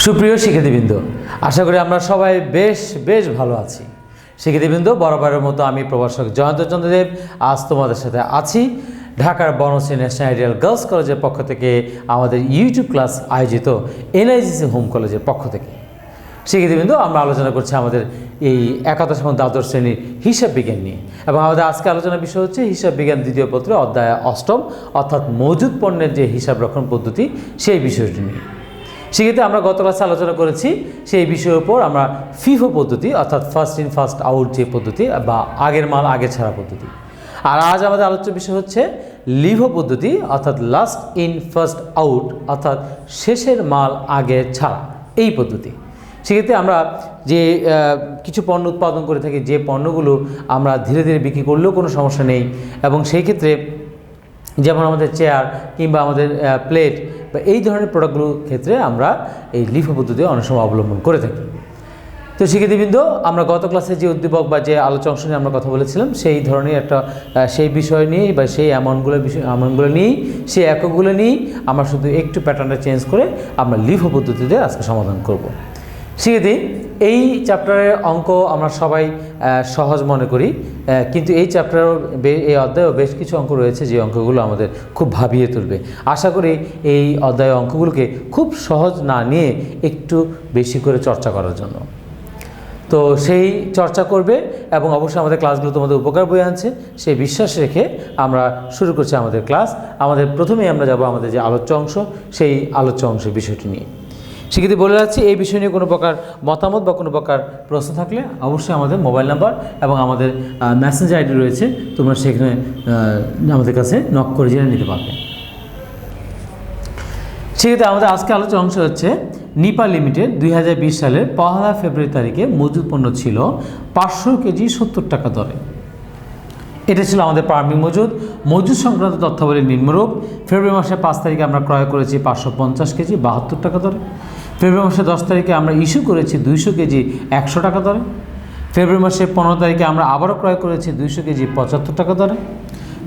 সুপ্রিয় শিক্ষার্থীবৃন্দ, আশা করি আমরা সবাই বেশ ভালো আছি। শিক্ষার্থীবৃন্দ, বরাবরের মতো আমি প্রভাষক জয়ন্ত চন্দ্র দেব আজ তোমাদের সাথে আছি ঢাকার বনশ্রী ন্যাশনাল আইডিয়াল গার্লস কলেজের পক্ষ থেকে আমাদের ইউটিউব ক্লাস আয়োজিত এনআইজিসি হোম কলেজের পক্ষ থেকে। শিক্ষার্থীবৃন্দ, আমরা আলোচনা করছি আমাদের এই একাদশ এবং দ্বাদশ শ্রেণীর হিসাব বিজ্ঞান নিয়ে, এবং আমাদের আজকে আলোচনার বিষয় হচ্ছে হিসাব বিজ্ঞান দ্বিতীয় পত্রে অধ্যায় অষ্টম, অর্থাৎ মজুদ পণ্যের যে হিসাব রক্ষণ পদ্ধতি সেই বিষয়টি নিয়ে। সেক্ষেত্রে আমরা গত ক্লাসে আলোচনা করেছি সেই বিষয়ের উপর আমরা ফিফো পদ্ধতি অর্থাৎ ফার্স্ট ইন ফার্স্ট আউট যে পদ্ধতি বা আগের মাল আগে ছাড়া পদ্ধতি। আর আজ আমাদের আলোচ্য বিষয় হচ্ছে লিভো পদ্ধতি অর্থাৎ লাস্ট ইন ফার্স্ট আউট অর্থাৎ শেষের মাল আগে ছাড়া এই পদ্ধতি। সেক্ষেত্রে আমরা যে কিছু পণ্য উৎপাদন করে থাকি, যে পণ্যগুলো আমরা ধীরে ধীরে বিক্রি করলেও কোনো সমস্যা নেই, এবং সেই ক্ষেত্রে যেমন আমাদের চেয়ার কিংবা আমাদের প্লেট বা এই ধরনের প্রোডাক্টগুলোর ক্ষেত্রে আমরা এই লিফো পদ্ধতি অনেক সময় অবলম্বন করে থাকি। তো শিক্ষার্থীবৃন্দ, আমরা গত ক্লাসে যে উদ্দীপক বা যে আলোচনা অংশ নিয়ে আমরা কথা বলেছিলাম সেই ধরনের একটা সেই বিষয় নিয়েই বা সেই অ্যামাউন্টগুলো নিয়েই সেই এককগুলো নিয়েই আমরা শুধু একটু প্যাটার্নটা চেঞ্জ করে আমরা লিফো পদ্ধতিতে আজকে সমাধান করব। শিক্ষার্থী, এই চ্যাপ্টারের অঙ্ক আমরা সবাই সহজ মনে করি, কিন্তু এই চ্যাপ্টারেও এই অধ্যায়েও বেশ কিছু অঙ্ক রয়েছে যে অঙ্কগুলো আমাদের খুব ভাবিয়ে তুলবে। আশা করি এই অধ্যায়ের অঙ্কগুলোকে খুব সহজ না নিয়ে একটু বেশি করে চর্চা করার জন্য। তো সেই চর্চা করবে এবং অবশ্যই আমাদের ক্লাসগুলো তোমাদের উপকার বয়ে আনছে সেই বিশ্বাস রেখে আমরা শুরু করছি আমাদের ক্লাস। আমাদের প্রথমেই আমরা যাব আমাদের যে আলোচ্য অংশ, সেই আলোচ্য অংশের বিষয়টি নিয়ে। শিক্ষার্থী, বলে রাখছি এই বিষয় নিয়ে কোনো প্রকার মতামত বা কোনো প্রকার প্রশ্ন থাকলে অবশ্যই আমাদের মোবাইল নাম্বার এবং আমাদের মেসেঞ্জার আইডি রয়েছে, তোমরা সেখানে আমাদের কাছে নক করে জেনে নিতে পারবে। সেক্ষেত্রে আমাদের আজকে আলোচনা অংশ হচ্ছে নিপা লিমিটেড 2020 সালের 1 ফেব্রুয়ারি তারিখে মজুদ পণ্য ছিল 500 কেজি 70 টাকা দরে। এটা ছিল আমাদের প্রারম্ভিক মজুদ সংক্রান্ত তথ্যাবলী নিম্নরূপ। ফেব্রুয়ারি মাসের 5 তারিখে আমরা ক্রয় করেছি 550 কেজি 72 টাকা দরে। ফেব্রুয়ারি মাসের 10 তারিখে আমরা ইস্যু করেছি 200 কেজি 100 টাকা দরে। ফেব্রুয়ারি মাসের 15 তারিখে আমরা আবারও ক্রয় করেছি 200 কেজি 75 টাকা দরে।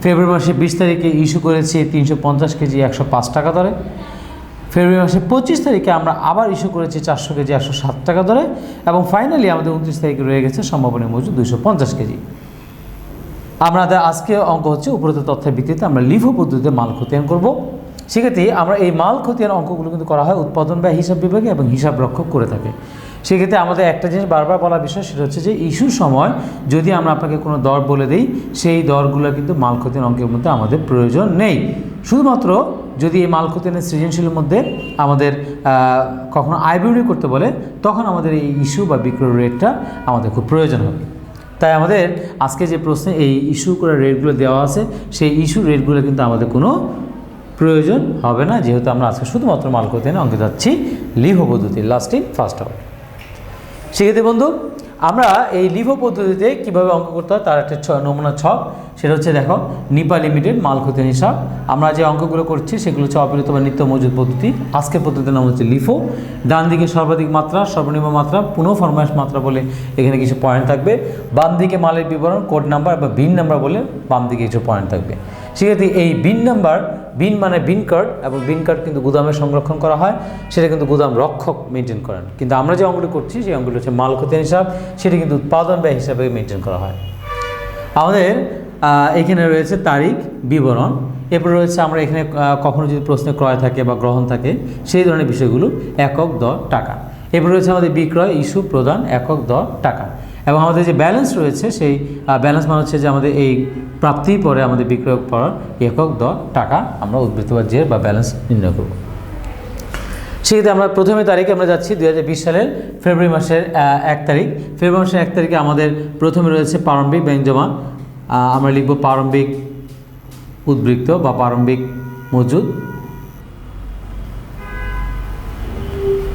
ফেব্রুয়ারি মাসের 20 তারিখে ইস্যু করেছি 350 কেজি 105 টাকা দরে। ফেব্রুয়ারি মাসের 25 তারিখে আমরা আবার ইস্যু করেছি 400 কেজি 107 টাকা দরে, এবং ফাইনালি আমাদের 29 তারিখে রয়ে গেছে সম্ভাবনীয় মজুদ 250 কেজি। আমাদের আজকে অঙ্ক হচ্ছে উপরোক্ত তথ্যের ভিত্তিতে আমরা লিফো পদ্ধতিতে মাল খতিয়ান করব। সেক্ষেত্রে আমরা এই মাল খতিয়ান অঙ্কগুলো কিন্তু করা হয় উৎপাদন ব্যয় হিসাব বিভাগে এবং হিসাব রক্ষক করে থাকে। সেক্ষেত্রে আমাদের একটা জিনিস বারবার বলা বিষয়, সেটা হচ্ছে যে ইস্যুর সময় যদি আমরা আপনাকে কোনো দর বলে দিই, সেই দরগুলো কিন্তু মাল খতিয়ান অঙ্কের মধ্যে আমাদের প্রয়োজন নেই। শুধুমাত্র যদি এই মাল খতিয়ানের সৃজনশীলের মধ্যে আমাদের কখনো আয় ব্যয় করতে বলে, তখন আমাদের এই ইস্যু বা বিক্রয় রেটটা আমাদের খুব প্রয়োজন হবে। তাই আমাদের আজকে যে প্রশ্নে এই ইস্যু করা রেটগুলো দেওয়া আছে, সেই ইস্যু রেটগুলো কিন্তু আমাদের কোনো প্রয়োজন হবে না, যেহেতু আমরা আজকে শুধুমাত্র মাল খতিয়ানে অঙ্কে যাচ্ছি লিভো পদ্ধতি লাস্ট ইন ফার্স্ট আউট। সেক্ষেত্রে বন্ধু, আমরা এই লিভো পদ্ধতিতে কীভাবে অঙ্ক করতে হয় তার একটা নমুনা ছক, সেটা হচ্ছে দেখো নিপা লিমিটেড মাল খতিয়ান হিসাব। আমরা যে অঙ্কগুলো করছি সেগুলো হচ্ছে অবিরত বা নিত্য মজুদ পদ্ধতি। আজকের পদ্ধতির নাম হচ্ছে লিফো। ডান দিকে সর্বাধিক মাত্রা, সর্বনিম্ন মাত্রা, পুনঃ ফরমাশ মাত্রা বলে এখানে কিছু পয়েন্ট থাকবে। বাম দিকে মালের বিবরণ, কোড নাম্বার বা বিন নাম্বার বলে বাম দিকে কিছু পয়েন্ট থাকবে। সেক্ষেত্রে এই বিন নাম্বার, বিন মানে বিন কার্ড, এবং বিন কার্ড কিন্তু গুদামে সংরক্ষণ করা হয়, সেটা কিন্তু গুদাম রক্ষক মেনটেন করেন। কিন্তু আমরা যে অঙ্কগুলো করছি সেই অঙ্কগুলো হচ্ছে মাল খতিয়ান হিসাব, সেটা কিন্তু উৎপাদন ব্যয় হিসাবে মেনটেন করা হয়। আমাদের এখানে রয়েছে তারিখ, বিবরণ, এরপর রয়েছে আমরা এখানে কখনো যদি প্রশ্নে ক্রয় থাকে বা গ্রহণ থাকে সেই ধরনের বিষয়গুলো, একক দর টাকা। এরপর রয়েছে আমাদের বিক্রয়, ইস্যু, প্রদান, একক দর টাকা। এবং আমাদের যে ব্যালেন্স রয়েছে সেই ব্যালেন্স মানে হচ্ছে যে আমাদের এই প্রাপ্তির পরে আমাদের বিক্রয় পর একক দর টাকা আমরা উদ্বৃত্ত বা জের বা ব্যালেন্স নির্ণয় করব। সেক্ষেত্রে আমরা প্রথমে তারিখে আমরা যাচ্ছি 2020 সালের ফেব্রুয়ারি মাসের 1 তারিখ। ফেব্রুয়ারি মাসের 1 তারিখে আমাদের প্রথমে রয়েছে প্রারম্ভিক ব্যাংক জমা। আমরা লিখব প্রারম্ভিক উদ্বৃত্ত বা প্রারম্ভিক মজুদ।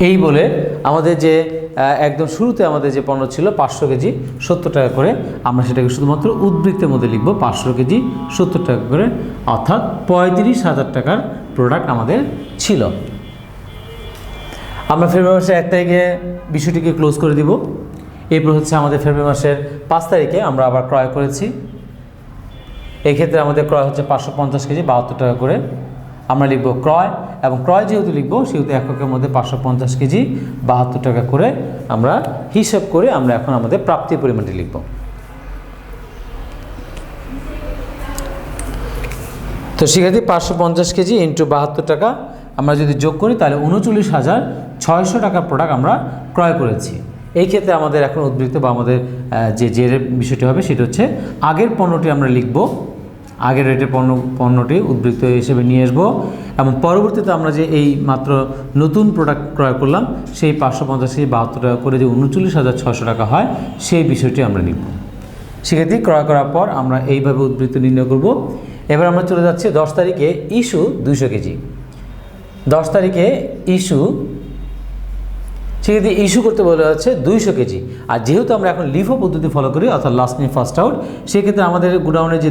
এই বলে আমাদের যে একদম শুরুতে আমাদের যে পণ্য ছিল 500 কেজি 70 টাকা করে, আমরা সেটাকে শুধুমাত্র উদ্বৃত্তের মধ্যে লিখব 500 কেজি 70 টাকা করে, অর্থাৎ 35,000 টাকার প্রোডাক্ট আমাদের ছিল। আমরা ফেব্রুয়ারি মাসের 1 তারিখে বিষয়টিকে ক্লোজ করে দিব। এরপর হচ্ছে আমাদের ফেব্রুয়ারি মাসের 5 তারিখে আমরা আবার ক্রয় করেছি। এই ক্ষেত্রে আমাদের ক্রয় হচ্ছে 550 কেজি 72 টাকা করে। আমরা লিখব ক্রয়, এবং ক্রয় যেহেতু লিখব সেহেতু এককের মধ্যে 550 কেজি 72 টাকা করে আমরা হিসাব করে আমরা এখন আমাদের প্রাপ্তির পরিমাণটি লিখব। তো শিক্ষার্থী 550 কেজি ইন্টু 72 টাকা আমরা যদি যোগ করি তাহলে 39,600 টাকার প্রোডাক্ট আমরা ক্রয় করেছি। এই ক্ষেত্রে আমাদের এখন উদ্বৃত্ত বা আমাদের যে জেরের বিষয়টি হবে সেটা হচ্ছে আগের পণ্যটি আমরা লিখব, আগের রেটের পণ্যটি উদ্বৃত্ত হিসেবে নিয়ে আসবো, এবং পরবর্তীতে আমরা যে এই মাত্র নতুন প্রোডাক্ট ক্রয় করলাম সেই 550 কেজি 72 টাকা করে যে 39,600 টাকা হয় সেই বিষয়টি আমরা লিখব। সেক্ষেত্রে ক্রয় করার পর আমরা এইভাবে উদ্বৃত্ত নির্ণয় করব। এবার আমরা চলে যাচ্ছি 10 তারিখে ইস্যু 200 কেজি। 10 তারিখে ইস্যু, সেক্ষেত্রে ইস্যু করতে বলা হচ্ছে 200 কেজি। আর যেহেতু আমরা এখন লিফো পদ্ধতি ফলো করি অর্থাৎ লাস্ট ইন ফার্স্ট আউট, সেক্ষেত্রে আমাদের গোডাউনে যে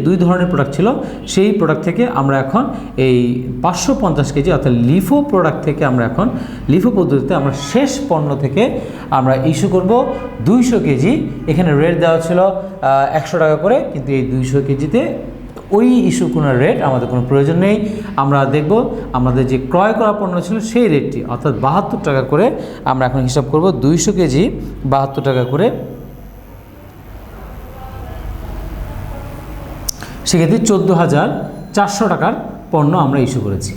দুই ধরনের প্রোডাক্ট ছিল সেই প্রোডাক্ট থেকে আমরা এখন এই 550 কেজি অর্থাৎ লিফো প্রোডাক্ট থেকে আমরা এখন লিফো পদ্ধতিতে আমরা শেষ পণ্য থেকে আমরা ইস্যু করব 200 কেজি। এখানে রেট দেওয়া ছিল 100 টাকা করে, কিন্তু এই 200 কেজিতে ওই ইস্যু কোনো রেট আমাদের কোনো প্রয়োজন নেই। আমরা দেখব আমাদের যে ক্রয় করা পণ্য ছিল সেই রেটটি অর্থাৎ 72 টাকা করে আমরা এখন হিসাব করব। 200 কেজি 72 টাকা করে, সেক্ষেত্রে 14,400 টাকার পণ্য আমরা ইস্যু করেছি।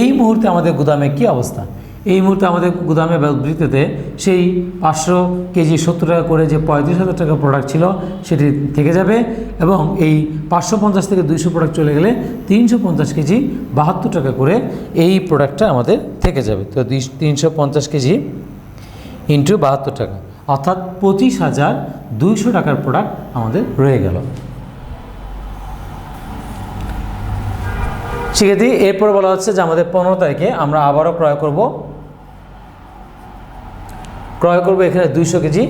এই মুহূর্তে আমাদের গুদামে কি অবস্থা? এই মুহূর্তে আমাদের গুদামে বা উদ্বৃত্ততে সেই 500 কেজি 70 টাকা করে যে 35,000 টাকার প্রোডাক্ট ছিল সেটি থেকে যাবে, এবং এই 550 থেকে 200 প্রোডাক্ট চলে গেলে 350 কেজি 72 টাকা করে এই প্রোডাক্টটা আমাদের থেকে যাবে। তো 350 কেজি ইন্টু 72 টাকা অর্থাৎ 25,200 টাকার প্রোডাক্ট আমাদের রয়ে গেল। সেক্ষেত্রে এরপর বলা হচ্ছে যে আমাদের 15 তারিখে আমরা আবারও ক্রয় করব এখানে 200 কেজি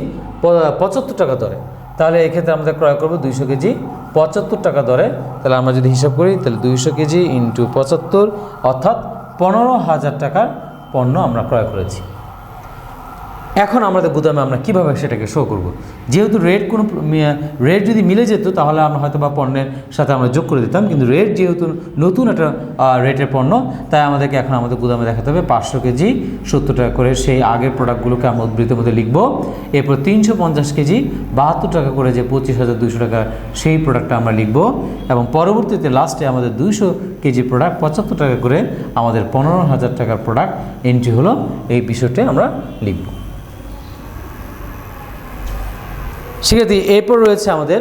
75 টাকা দরে। তাহলে এক্ষেত্রে আমাদের ক্রয় করব 200 কেজি 75 টাকা দরে। তাহলে আমরা যদি হিসাব করি তাহলে 200 কেজি ইন্টু 75 অর্থাৎ 15,000 টাকার পণ্য আমরা ক্রয় করেছি। এখন আমাদের গুদামে আমরা কীভাবে সেটাকে শো করব? যেহেতু রেট যদি মিলে যেত তাহলে আমরা হয়তো বা পণ্যের সাথে আমরা যোগ করে দিতাম, কিন্তু রেট যেহেতু নতুন একটা রেটের পণ্য, তাই আমাদেরকে এখন আমাদের গুদামে দেখাতে হবে 500 কেজি 70 টাকা করে সেই আগের প্রোডাক্টগুলোকে আমরা উদ্বৃত্তের মধ্যে লিখব। এরপর 350 কেজি 72 টাকা করে যে 25,200 টাকা সেই প্রোডাক্টটা আমরা লিখব, এবং পরবর্তীতে লাস্টে আমাদের 200 কেজি প্রোডাক্ট 75 টাকা করে আমাদের 15,000 টাকার প্রোডাক্ট এন্ট্রি হলো, এই বিষয়টি আমরা লিখব। সেক্ষেত্রে এরপর রয়েছে আমাদের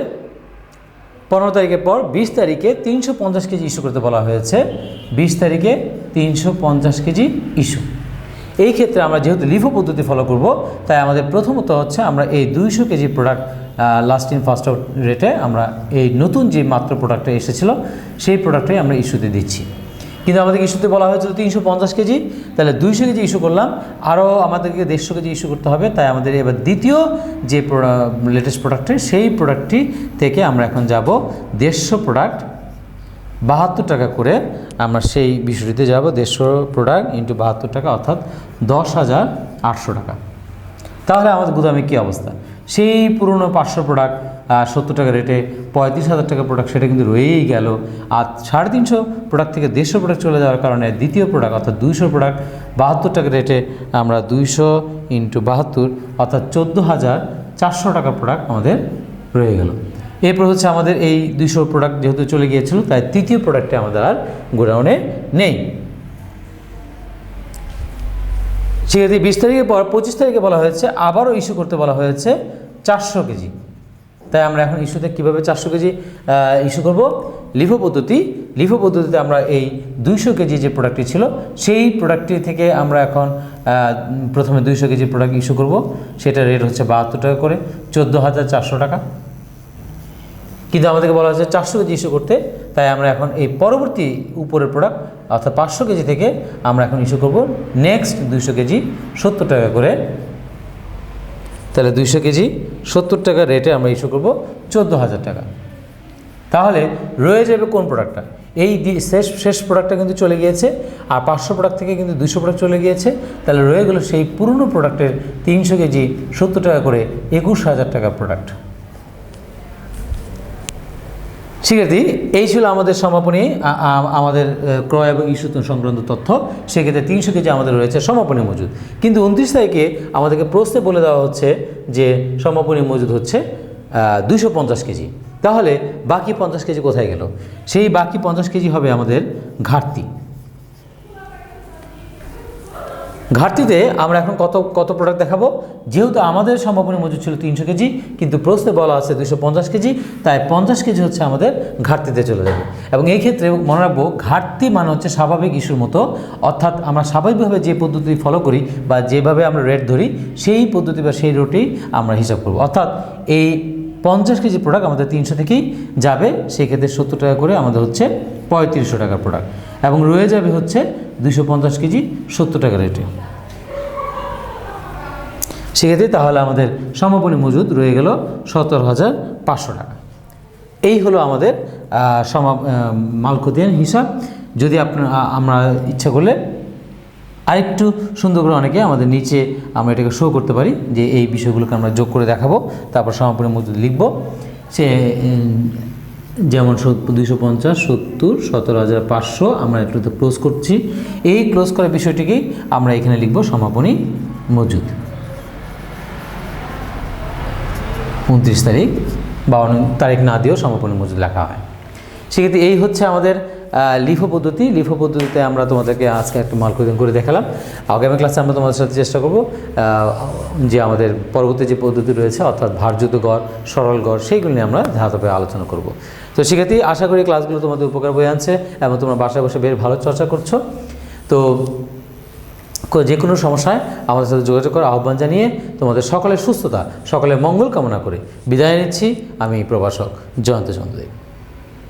15 তারিখের পর 20 তারিখে 350 কেজি ইস্যু করতে বলা হয়েছে। 20 তারিখে 350 কেজি ইস্যু। এই ক্ষেত্রে আমরা যেহেতু লিফো পদ্ধতি ফলো করব, তাই আমাদের প্রথমত হচ্ছে আমরা এই 200 KG product last in first out রেটে আমরা এই নতুন যে মাত্র প্রোডাক্টটা এসেছিলো সেই প্রোডাক্টটাই আমরা ইস্যুতে দিচ্ছি। কিন্তু আমাদেরকে ইস্যুতে বলা হয়েছিল 350 কেজি, তাহলে 200 কেজি ইস্যু করলাম, আরও আমাদেরকে 150 কেজি ইস্যু করতে হবে। তাই আমাদের এবার দ্বিতীয় যে লেটেস্ট প্রোডাক্টটি সেই প্রোডাক্টটি থেকে আমরা এখন যাব 150 প্রোডাক্ট 72 টাকা করে আমরা সেই বিষয়টিতে যাব। 150 প্রোডাক্ট ইন্টু 72 টাকা অর্থাৎ 10,800 টাকা। তাহলে আমাদের গুদামে কী অবস্থা? সেই পুরনো 500 প্রোডাক্ট 70 টাকা রেটে 35,000 টাকা প্রোডাক্ট সেটা কিন্তু রয়েই গেল। আর 350 প্রোডাক্ট থেকে 150 প্রোডাক্ট চলে যাওয়ার কারণে দ্বিতীয় প্রোডাক্ট অর্থাৎ 200 প্রোডাক্ট 72 টাকা রেটে আমরা 200 ইন্টু 72 অর্থাৎ 14,400 টাকা প্রোডাক্ট আমাদের রয়ে গেল। এরপর হচ্ছে আমাদের এই 200 প্রোডাক্ট যেহেতু চলে গিয়েছিল, তাই তৃতীয় প্রোডাক্টে আমাদের আর গোডাউনে নেই। সেক্ষেত্রে 20 তারিখের পর 25 তারিখে বলা হয়েছে আবারও ইস্যু করতে বলা হয়েছে 400 কেজি। তাই আমরা এখন ইস্যুতে কীভাবে 400 কেজি ইস্যু করব? লিফো পদ্ধতিতে আমরা এই 200 কেজি যে প্রোডাক্টটি ছিল সেই প্রোডাক্টটি থেকে আমরা এখন প্রথমে 200 কেজি প্রোডাক্ট ইস্যু করব। সেটা রেট হচ্ছে 72 টাকা করে, 14,400 টাকা। কিন্তু আমাদেরকে বলা হয়েছে 400 কেজি ইস্যু করতে, তাই আমরা এখন এই পরবর্তী উপরের প্রোডাক্ট অর্থাৎ 500 কেজি থেকে আমরা এখন ইস্যু করব নেক্সট 200 কেজি 70 টাকা করে। তাহলে 200 কেজি 70 টাকা রেটে আমরা ইস্যু করব 14,000 টাকা। তাহলে রয়ে যাবে কোন প্রোডাক্টটা? এই শেষ প্রোডাক্টটা কিন্তু চলে গিয়েছে, আর 500 প্রোডাক্ট থেকে কিন্তু 200 প্রোডাক্ট চলে গিয়েছে। তাহলে রয়ে গেল সেই পুরনো প্রোডাক্টের 300 কেজি 70 টাকা করে 21,000 টাকা প্রোডাক্ট। শিক্ষার্থী, এই ছিল আমাদের সমাপনী, আমাদের ক্রয় এবং ইস্যু সংক্রান্ত তথ্য। সেক্ষেত্রে 300 কেজি আমাদের রয়েছে সমাপনী মজুদ, কিন্তু 29 তারিখে আমাদেরকে প্রশ্নে বলে দেওয়া হচ্ছে যে সমাপনী মজুদ হচ্ছে 250 কেজি। তাহলে বাকি 50 কেজি কোথায় গেল? সেই বাকি 50 কেজি হবে আমাদের ঘাটতি। ঘাটতিতে আমরা এখন কত প্রোডাক্ট দেখাবো? যেহেতু আমাদের সমাপনী মজুদ ছিল 300 কেজি, কিন্তু প্রশ্নে বলা আছে 250 কেজি, তাই 50 কেজি হচ্ছে আমাদের ঘাটতিতে চলে যাবে। এবং এই ক্ষেত্রে মনে রাখবো, ঘাটতি মানে হচ্ছে স্বাভাবিক ইস্যুর মতো, অর্থাৎ আমরা স্বাভাবিকভাবে যে পদ্ধতি ফলো করি বা যেভাবে আমরা রেট ধরি, সেই পদ্ধতি বা সেই রেটেই আমরা হিসাব করব। অর্থাৎ এই 50 কেজি প্রোডাক্ট আমাদের 300 থেকেই যাবে, সেক্ষেত্রে 70 টাকা করে আমাদের হচ্ছে 3500 টাকার প্রোডাক্ট, এবং রয়ে যাবে হচ্ছে 250 কেজি 70 টাকা রেটে। সেক্ষেত্রে তাহলে আমাদের সমাপনী মজুদ রয়ে গেল 17,500 টাকা। এই হলো আমাদের মালখতিয়ান হিসাব। যদি আমরা ইচ্ছা করলে আরেকটু সুন্দর করে অনেকে আমাদের নিচে আমরা এটাকে শো করতে পারি যে এই বিষয়গুলোকে আমরা যোগ করে দেখাবো, তারপর সমাপনী মজুদ লিখব। সে যেমন 250, 70, 17,500 আমরা একটু ক্লোজ করছি। এই ক্লোজ করার বিষয়টিকেই আমরা এখানে লিখব সমাপনী মজুদ। 29 তারিখ বা অন্য তারিখ না দিয়েও সমাপনী মজুদ লেখা হয়। সেক্ষেত্রে এই হচ্ছে আমাদের লিফো পদ্ধতি। লিফো পদ্ধতিতে আমরা তোমাদেরকে আজকে একটু মালখতিয়ান করে দেখালাম। আগামী ক্লাসে আমরা তোমাদের সাথে চেষ্টা করব যে আমাদের পরবর্তী যে পদ্ধতি রয়েছে, অর্থাৎ ভারযুক্ত গড়, সরল গড়, সেইগুলো নিয়ে আমরা ধাপে আলোচনা করব। তো সেক্ষেত্রে আশা করি ক্লাসগুলো তোমাদের উপকার বয়ে আনছে এবং তোমরা বাসায় বসে বেশ ভালো চর্চা করছো। তো যে কোনো সমস্যায় আমাদের সাথে যোগাযোগ করার আহ্বান জানিয়ে তোমাদের সকলের সুস্থতা, সকলের মঙ্গল কামনা করে বিদায় নিচ্ছি। আমি প্রভাষক জয়ন্ত চন্দ্র।